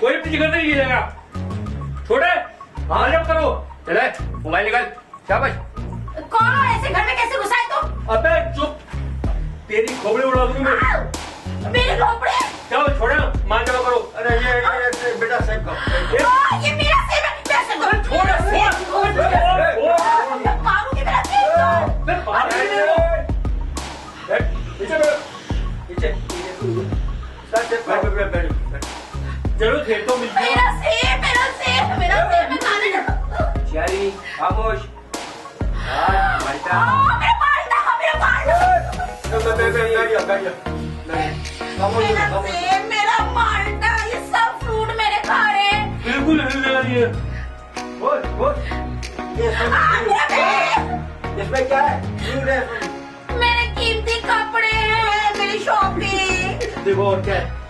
कोई पीछे कर नहीं गिरेगा। छोटे हाँ जब करो। चले मोबाइल निकाल। शाबाश। कौन हो? ऐसे घर में कैसे घुसा है तुम? अबे चुप, तेरी खोपड़ी उड़ा दूंगी मैं। मेरे खोपड़े? चलो छोड़े मान जमा करो। अरे ये बेटा सेब का ये मेरा सेब है। कैसे करो? छोड़ मारूंगी मेरा सेब तो। पीछे जरूर खेल तो मिलती है। मेरा सेब मैं खाने लगा। चारी खामोश। मेरा मालटा। मेरा माल्टा, ये सब फ्रूट मेरे खा रहे हैं। बिल्कुल हिलने वाली है। इसमें क्या है? मेरे कीमती कपड़े हैं, मेरी शॉपिंग। देखो और क्या है।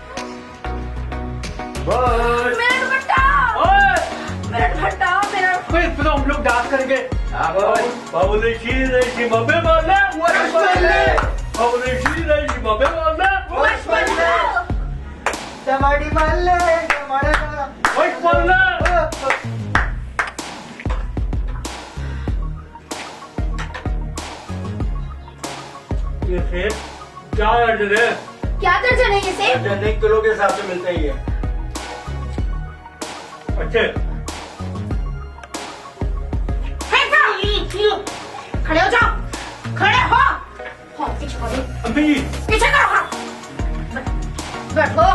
बस मेरा दुपट्टा, मेरा फिर तो हम लोग डांस करेंगे। बाबुले शीर शी मबे मारना, बाबुले शीर शी मबे मारना, टमाटी मार ले वही मारना। ये सेब क्या दर्जन है? क्या दर्जन है ये सेब? एक किलो के हिसाब से मिलते ही है। अच्छे खड़े हो जाओ, खड़े हो। हाँ, पीछे करो, अम्मी पीछे करो। हाँ, बैठो।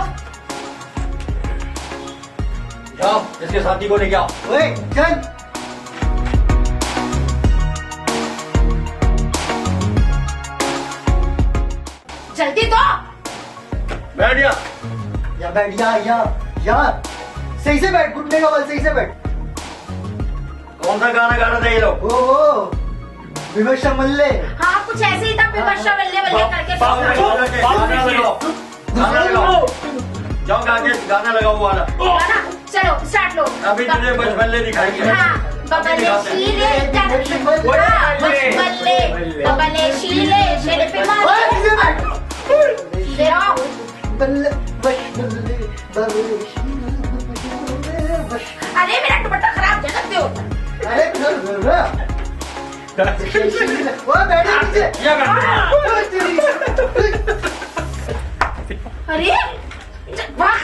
जाओ इसके साथी को लेके आओ। ओए चल। जल्दी तो। बैठ जा। या बैठ यार सही से बैठ, घुटने का बल सही से बैठ। कौन सा गाना गा रहा था ये लोग? ओ विमर्शा मल्ले। हाँ, कुछ ऐसे ही था। विमर्शा बल्ले बल्ले करके। गाना लगाओ। जाओ गाना लगाओ वाला। गाना चलो स्टार्ट लो। अभी तुझे बचपल्ले दिखाएंगे। हाँ, बबले शीले बबले शीले शेर पे मारे। सीधे रहो। बल्ले अरे मेरा दुपट्टा खराब जगत दो। अरे वो बैठे नीचे। अरे वाह,